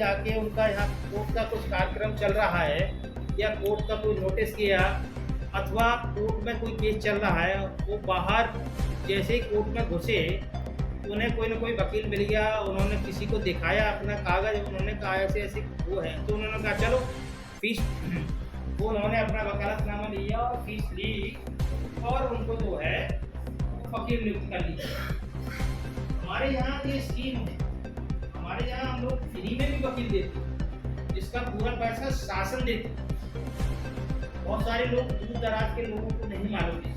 जाके उनका यहाँ कोर्ट का कुछ कार्यक्रम चल रहा है या कोर्ट का कोई नोटिस किया अथवा कोर्ट में कोई केस चल रहा है, वो बाहर जैसे ही कोर्ट में घुसे उन्हें कोई ना कोई वकील मिल गया, उन्होंने किसी को दिखाया अपना कागज़, उन्होंने कहा ऐसे ऐसे वो है, तो उन्होंने कहा चलो फीस वो उन्होंने अपना वकालतनामा लिया और फीस ली और उनको जो है वकील नियुक्त कर लिया। हमारे यहाँ ये स्कीम है, हमारे यहाँ हम लोग फ्री में भी वकील देते हैं, जिसका पूरा पैसा शासन देते हैं। बहुत सारे लोग दूर दराज के लोगों को नहीं मालूम है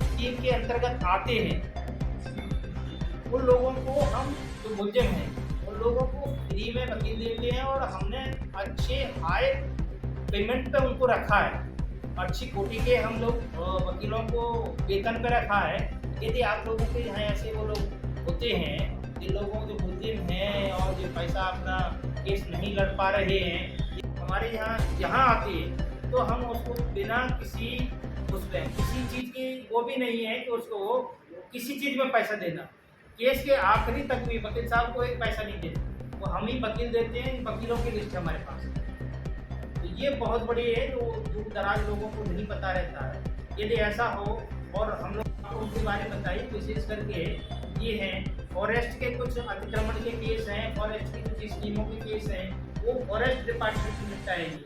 स्कीम के अंतर्गत आते हैं, उन लोगों को हम जो मुलजिम हैं उन लोगों को फ्री में वकील देते हैं और हमने अच्छे हाई पेमेंट पे उनको रखा है, अच्छी कोटि के हम लोग वकीलों को वेतन पे रखा है। यदि आप लोगों के यहाँ ऐसे वो लोग होते हैं जिन लोगों जो मुलजिम हैं और जो पैसा अपना केस नहीं लड़ पा रहे हैं, हमारे यहाँ आते हैं तो हम उसको बिना किसी उसमें किसी चीज़ की वो भी नहीं है कि उसको किसी चीज़ में पैसा देना, केस के आखिरी तक भी वकील साहब को एक पैसा नहीं देते, वो हम ही वकील देते हैं। वकीलों की लिस्ट हमारे पास, तो ये बहुत बड़ी है जो दूर दराज लोगों को नहीं पता रहता है। यदि ऐसा हो और हम लोग आपको उनके बारे में बताइए, विशेष करके ये हैं फॉरेस्ट के कुछ अतिक्रमण के केस हैं, फॉरेस्ट की कुछ स्कीमों के केस हैं, वो फॉरेस्ट डिपार्टमेंट निपटाएगी,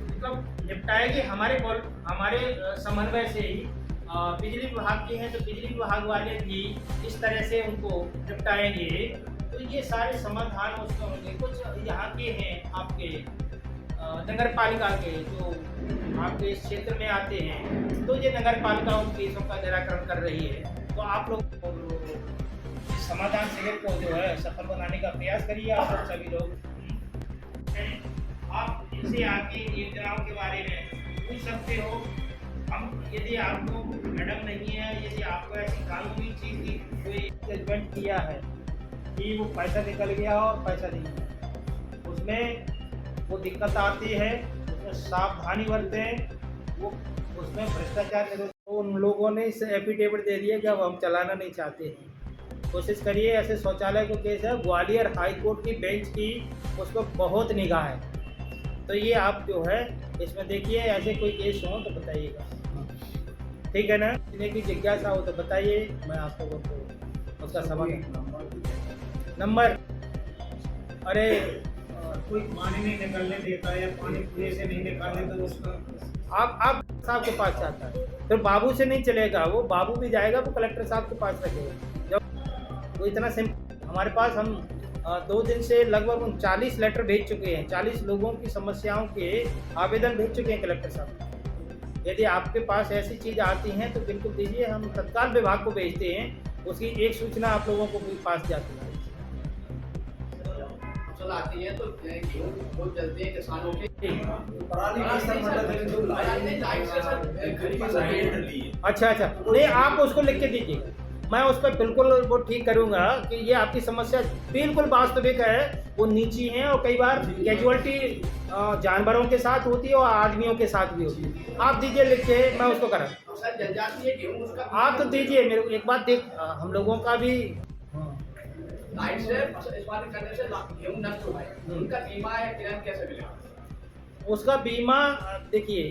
मतलब निपटाएगी हमारे समन्वय से ही। बिजली विभाग के हैं तो बिजली विभाग वाले भी इस तरह से उनको निपटाएंगे, तो ये सारे समाधान उसमें होंगे। कुछ यहाँ के हैं आपके नगर पालिका के जो आपके इस क्षेत्र में आते हैं, तो ये नगर पालिका उन केसों का निराकरण कर रही है। तो आप लोग इस समाधान शिविर को जो है सफल बनाने का प्रयास करिए। आप लोग सभी लोग आप इनसे आके योजनाओं के बारे में पूछ सकते हो। हम यदि आपको मैडम नहीं है, यदि आपको ऐसी कानूनी चीज़ की कोई जजमेंट किया है कि वो पैसा निकल गया और पैसा नहीं है, उसमें वो दिक्कत आती है, उसमें सावधानी बरतें, वो उसमें भ्रष्टाचार निरोध। तो उन लोगों ने इस एफिडेविट दे दिया कि अब हम चलाना नहीं चाहते हैं। कोशिश करिए, ऐसे शौचालय को केस है ग्वालियर हाई कोर्ट की बेंच की, उस पर बहुत निगाह है, तो ये आप जो है इसमें देखिए, ऐसे कोई केस हो तो बताइएगा, ठीक है ना। इतने की जिज्ञासा हो तो बताइए, मैं आपको उसका समाधान नंबर। अरे कोई पानी नहीं निकलने देता है या पानी कुएं से नहीं निकालने तो उसका आप साहब के पास जाता है, फिर बाबू से नहीं चलेगा, वो बाबू भी जाएगा वो कलेक्टर साहब के पास रखेगा। जब वो इतना सिंपल, हमारे पास हम 2 दिन से लगभग 40 लेटर भेज चुके हैं, 40 लोगों की समस्याओं के आवेदन भेज चुके हैं कलेक्टर साहब। यदि आपके पास ऐसी चीज़ आती हैं तो बिल्कुल दीजिए, हम तत्काल विभाग को भेजते हैं, उसकी एक सूचना आप लोगों को भी पास जाती है। आती है तो बहुत जल्दी है किसानों के अच्छा, नहीं आप उसको लिख के दीजिए, मैं उस पर बिल्कुल वो ठीक करूंगा कि ये आपकी समस्या बिल्कुल वास्तविक है, वो निजी है और कई बार कैजुअलिटी जानवरों के साथ होती है और आदमियों के साथ भी होती है। आप दीजिए लिख के, मैं उसको करा। आप तो दीजिए मेरे को एक बात देख, हम लोगों का भी लाइट से इस्तेमाल करने से गेहूं नष्ट हुआ है, उनका बीमा है किरण कैसे मिलेगा? उसका बीमा देखिए,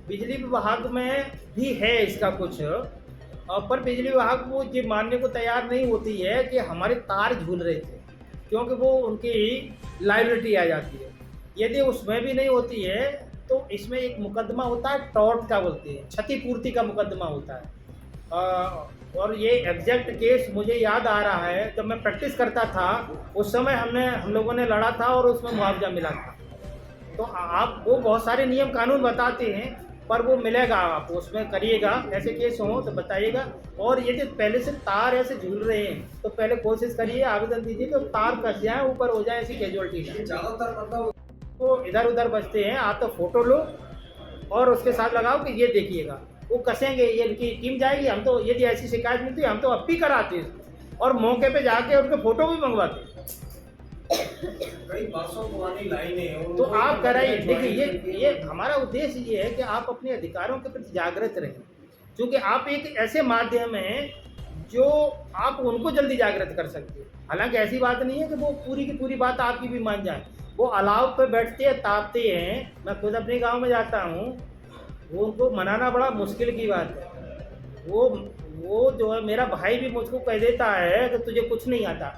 बिजली विभाग में भी है इसका कुछ, पर बिजली विभाग वो ये मानने को तैयार नहीं होती है कि हमारे तार झूल रहे थे, क्योंकि वो उनकी लायबिलिटी आ जाती है। यदि उसमें भी नहीं होती है तो इसमें एक मुकदमा होता है, टॉर्ट का बोलते हैं, क्षतिपूर्ति का मुकदमा होता है। और ये एग्जैक्ट केस मुझे याद आ रहा है, जब मैं प्रैक्टिस करता था उस समय हम लोगों ने लड़ा था और उसमें मुआवजा मिला था। तो आप वो बहुत सारे नियम कानून बताते हैं, पर वो मिलेगा, आप उसमें करिएगा, ऐसे केस हो तो बताइएगा। और यदि पहले से तार ऐसे झूल रहे हैं तो पहले कोशिश करिए, आवेदन दीजिए तो तार कस जाए, ऊपर हो जाए, ऐसी कैजुअलिटी का। ज़्यादातर मतलब वो इधर उधर बचते हैं, आप तो फोटो लो और उसके साथ लगाओ कि ये देखिएगा, वो कसेंगे, ये इनकी टीम जाएगी। हम तो यदि ऐसी शिकायत मिलती है हम तो अब भी कराते हैं और मौके पे जाके उनके फोटो भी मंगवाते हैं। कई वर्षों पुरानी लाइनें हैं, तो आप कराइए। देखिए ये हमारा उद्देश्य ये है कि आप अपने अधिकारों के प्रति जागृत रहें, क्योंकि आप एक ऐसे माध्यम हैं जो आप उनको जल्दी जागृत कर सकते हो। हालांकि ऐसी बात नहीं है कि वो पूरी की पूरी बात आपकी भी मान जाए। वो अलाव पे बैठते हैं, तापते हैं। मैं खुद अपने गांव में जाता हूँ, वो उनको मनाना बड़ा मुश्किल की बात है। वो जो है, मेरा भाई भी मुझको कह देता है कि तुझे कुछ नहीं आता।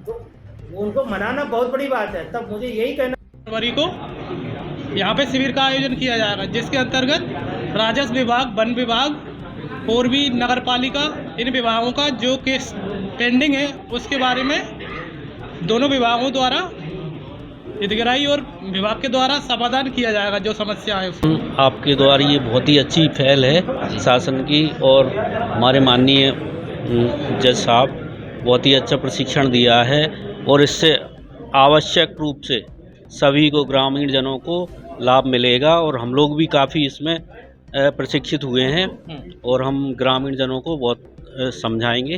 तो वो उनको मनाना बहुत बड़ी बात है। तब मुझे यही कहना, फरवरी को यहाँ पे शिविर का आयोजन किया जाएगा, जिसके अंतर्गत राजस्व विभाग, वन विभाग, पूर्वी नगर पालिका, इन विभागों का जो केस पेंडिंग है उसके बारे में दोनों विभागों द्वारा हितग्राही और विभाग के द्वारा समाधान किया जाएगा जो समस्या है उसको। आपके द्वारा ये बहुत ही अच्छी पहल है शासन की, और हमारे माननीय जज साहब बहुत ही अच्छा प्रशिक्षण दिया है, और इससे आवश्यक रूप से सभी को, ग्रामीण जनों को लाभ मिलेगा। और हम लोग भी काफ़ी इसमें प्रशिक्षित हुए हैं, और हम ग्रामीण जनों को बहुत समझाएंगे,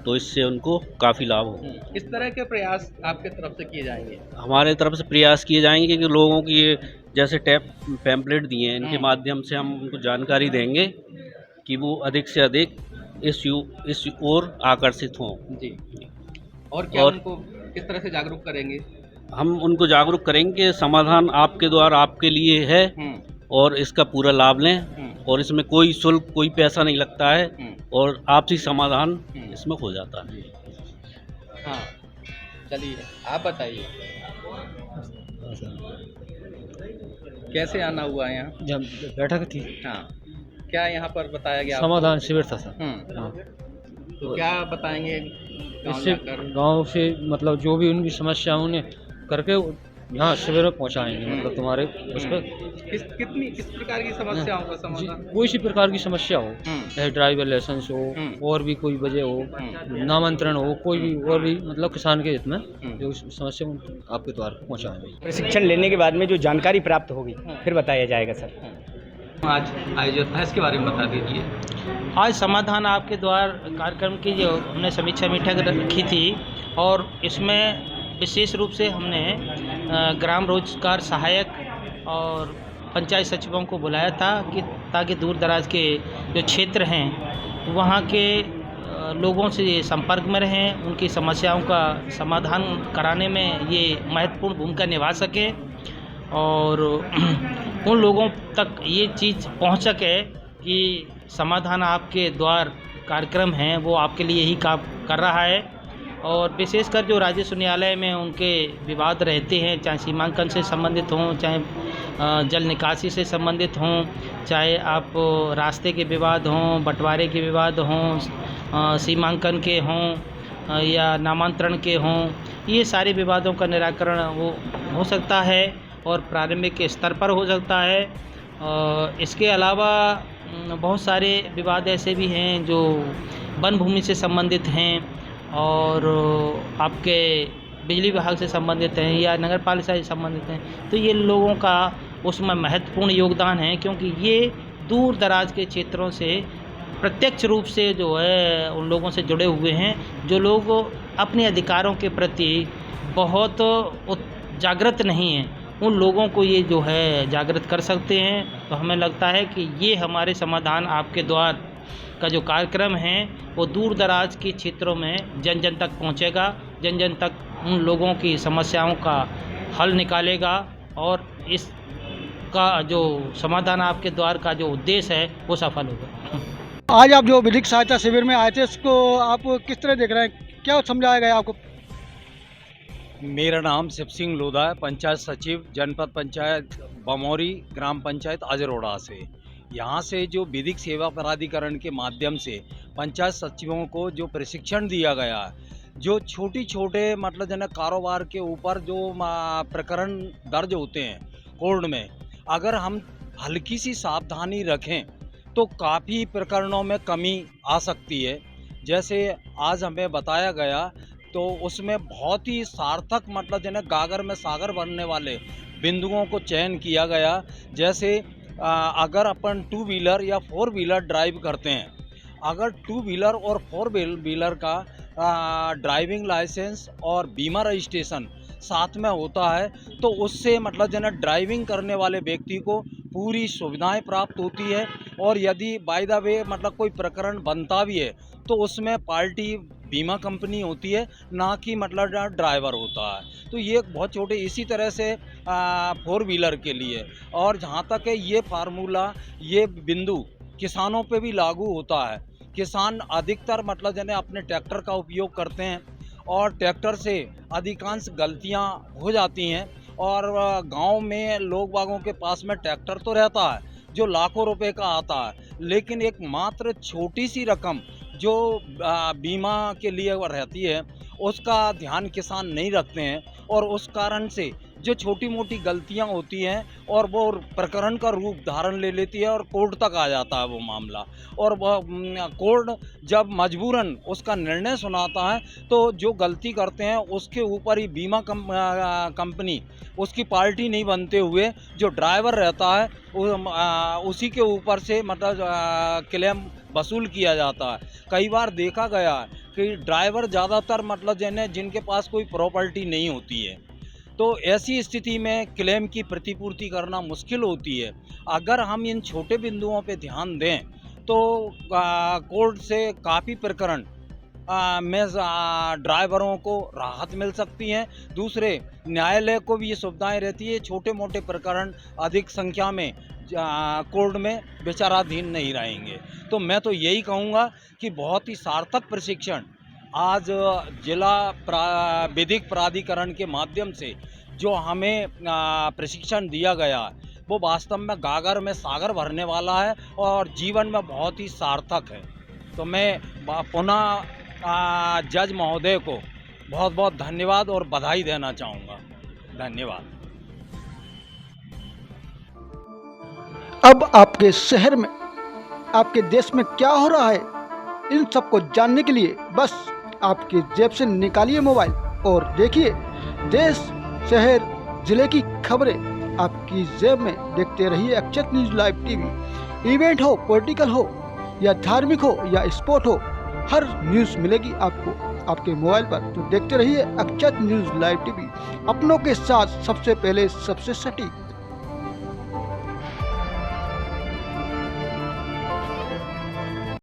तो इससे उनको काफ़ी लाभ होगा। इस तरह के प्रयास आपके तरफ से किए जाएंगे? हमारे तरफ से प्रयास किए जाएंगे कि लोगों की ये जैसे पैम्पलेट दिए हैं, इनके माध्यम से हम उनको जानकारी देंगे कि वो अधिक से अधिक इस ओर आकर्षित हों। जी। और क्या उनको किस तरह से जागरूक करेंगे? हम उनको जागरूक करेंगे, समाधान आपके द्वारा आपके लिए है, और इसका पूरा लाभ लें, और इसमें कोई शुल्क, कोई पैसा नहीं लगता है, और आपसी समाधान इसमें हो जाता है। हाँ, चलिए आप बताइए कैसे आना हुआ है यहाँ? जब बैठक थी, हाँ, क्या यहाँ पर बताया गया? समाधान शिविर था सर। हाँ। तो क्या बताएंगे गाँव इससे जाकर? गांव से मतलब जो भी उनकी समस्या उन्हें करके यहाँ शिविर में पहुँचाएंगे। मतलब तुम्हारे उस पर किस प्रकार की समस्याओं का समाधान? कोई सी प्रकार की समस्या हो, चाहे ड्राइवर लाइसेंस हो, और भी कोई वजह हो, नामांतरण हो, कोई भी और भी, मतलब किसान के हित में जो समस्या आपके द्वारा पहुँचाएंगे। प्रशिक्षण लेने के बाद में जो जानकारी प्राप्त होगी फिर बताया जाएगा सर। आज आयोजित है, इसके बारे में बता दीजिए। आज समाधान आपके द्वार कार्यक्रम की जो हमने समीक्षा बैठक रखी थी, और इसमें विशेष रूप से हमने ग्राम रोजगार सहायक और पंचायत सचिवों को बुलाया था कि ताकि दूर दराज के जो क्षेत्र हैं वहाँ के लोगों से संपर्क में रहें, उनकी समस्याओं का समाधान कराने में ये महत्वपूर्ण भूमिका निभा सकें, और उन लोगों तक ये चीज़ पहुँच सके कि समाधान आपके द्वार कार्यक्रम है वो आपके लिए ही काम कर रहा है। और विशेषकर जो राजस्व न्यायालय में उनके विवाद रहते हैं, चाहे सीमांकन से संबंधित हों, चाहे जल निकासी से संबंधित हों, चाहे आप रास्ते के विवाद हों, बंटवारे के विवाद हों, सीमांकन के हों या नामांतरण के हों, ये सारे विवादों का निराकरण वो हो सकता है और प्रारंभिक के स्तर पर हो सकता है। इसके अलावा बहुत सारे विवाद ऐसे भी हैं जो वन भूमि से संबंधित हैं, और आपके बिजली विभाग से संबंधित हैं या नगर पालिका से संबंधित हैं। तो ये लोगों का उसमें महत्वपूर्ण योगदान है, क्योंकि ये दूर दराज के क्षेत्रों से प्रत्यक्ष रूप से जो है उन लोगों से जुड़े हुए हैं, जो लोग अपने अधिकारों के प्रति बहुत जागृत नहीं हैं। उन लोगों को ये जो है जागृत कर सकते हैं। तो हमें लगता है कि ये हमारे समाधान आपके द्वार का जो कार्यक्रम है वो दूर दराज के क्षेत्रों में जन जन तक पहुंचेगा, जन जन तक उन लोगों की समस्याओं का हल निकालेगा, और इसका जो समाधान आपके द्वार का जो उद्देश्य है वो सफल होगा। आज आप जो विधिक सहायता शिविर में आए थे, उसको आप किस तरह देख रहे हैं, क्या समझाया गया आपको? मेरा नाम शिव सिंह लोधा है, पंचायत सचिव जनपद पंचायत बमौरी, ग्राम पंचायत अजरोड़ा से। यहाँ से जो विधिक सेवा प्राधिकरण के माध्यम से पंचायत सचिवों को जो प्रशिक्षण दिया गया है, जो छोटे मतलब जन कारोबार के ऊपर जो प्रकरण दर्ज होते हैं कोर्ट में, अगर हम हल्की सी सावधानी रखें तो काफ़ी प्रकरणों में कमी आ सकती है। जैसे आज हमें बताया गया तो उसमें बहुत ही सार्थक मतलब जन गागर में सागर बनने वाले बिंदुओं को चयन किया गया। जैसे अगर अपन 2 व्हीलर या 4 व्हीलर ड्राइव करते हैं, अगर 2 व्हीलर और 4 व्हीलर का ड्राइविंग लाइसेंस और बीमा रजिस्ट्रेशन साथ में होता है तो उससे मतलब जन ड्राइविंग करने वाले व्यक्ति को पूरी सुविधाएं प्राप्त होती है और यदि बाय द वे मतलब कोई प्रकरण बनता भी है तो उसमें पार्टी बीमा कंपनी होती है, ना कि मतलब ड्राइवर होता है। तो ये बहुत छोटे इसी तरह से 4 व्हीलर के लिए। और जहाँ तक है ये फार्मूला, ये बिंदु किसानों पे भी लागू होता है। किसान अधिकतर मतलब जने अपने ट्रैक्टर का उपयोग करते हैं और ट्रैक्टर से अधिकांश गलतियां हो जाती हैं। और गांव में लोग बागों के पास में ट्रैक्टर तो रहता है जो लाखों रुपए का आता है, लेकिन एक मात्र छोटी सी रकम जो बीमा के लिए रहती है उसका ध्यान किसान नहीं रखते हैं। और उस कारण से जो छोटी मोटी गलतियां होती हैं और वो प्रकरण का रूप धारण ले लेती है और कोर्ट तक आ जाता है वो मामला। और कोर्ट जब मजबूरन उसका निर्णय सुनाता है तो जो गलती करते हैं उसके ऊपर ही बीमा कंपनी उसकी पार्टी नहीं बनते हुए जो ड्राइवर रहता है उसी के ऊपर से मतलब क्लेम वसूल किया जाता है। कई बार देखा गया है कि ड्राइवर ज़्यादातर मतलब जिनके पास कोई प्रॉपर्टी नहीं होती है, तो ऐसी स्थिति में क्लेम की प्रतिपूर्ति करना मुश्किल होती है। अगर हम इन छोटे बिंदुओं पे ध्यान दें तो कोर्ट से काफ़ी प्रकरण में ड्राइवरों को राहत मिल सकती है। दूसरे न्यायालय को भी ये सुविधाएं रहती है, छोटे मोटे प्रकरण अधिक संख्या में कोर्ट में विचाराधीन नहीं रहेंगे। तो मैं तो यही कहूँगा कि बहुत ही सार्थक प्रशिक्षण आज जिला विधिक प्राधिकरण के माध्यम से जो हमें प्रशिक्षण दिया गया वो वास्तव में गागर में सागर भरने वाला है और जीवन में बहुत ही सार्थक है। तो मैं पुनः जज महोदय को बहुत बहुत धन्यवाद और बधाई देना चाहूँगा। धन्यवाद। अब आपके शहर में, आपके देश में क्या हो रहा है, इन सब को जानने के लिए बस आपके जेब से निकालिए मोबाइल और देखिए देश, शहर, जिले की खबरें आपकी जेब में। देखते रहिए अक्षत न्यूज़ लाइव टीवी। इवेंट हो, पॉलिटिकल हो या धार्मिक हो या स्पोर्ट हो, हर न्यूज़ मिलेगी आपको आपके मोबाइल पर। तो देखते रहिए अक्षत न्यूज़ लाइव टीवी, अपनों के साथ सबसे पहले सबसे सटीक।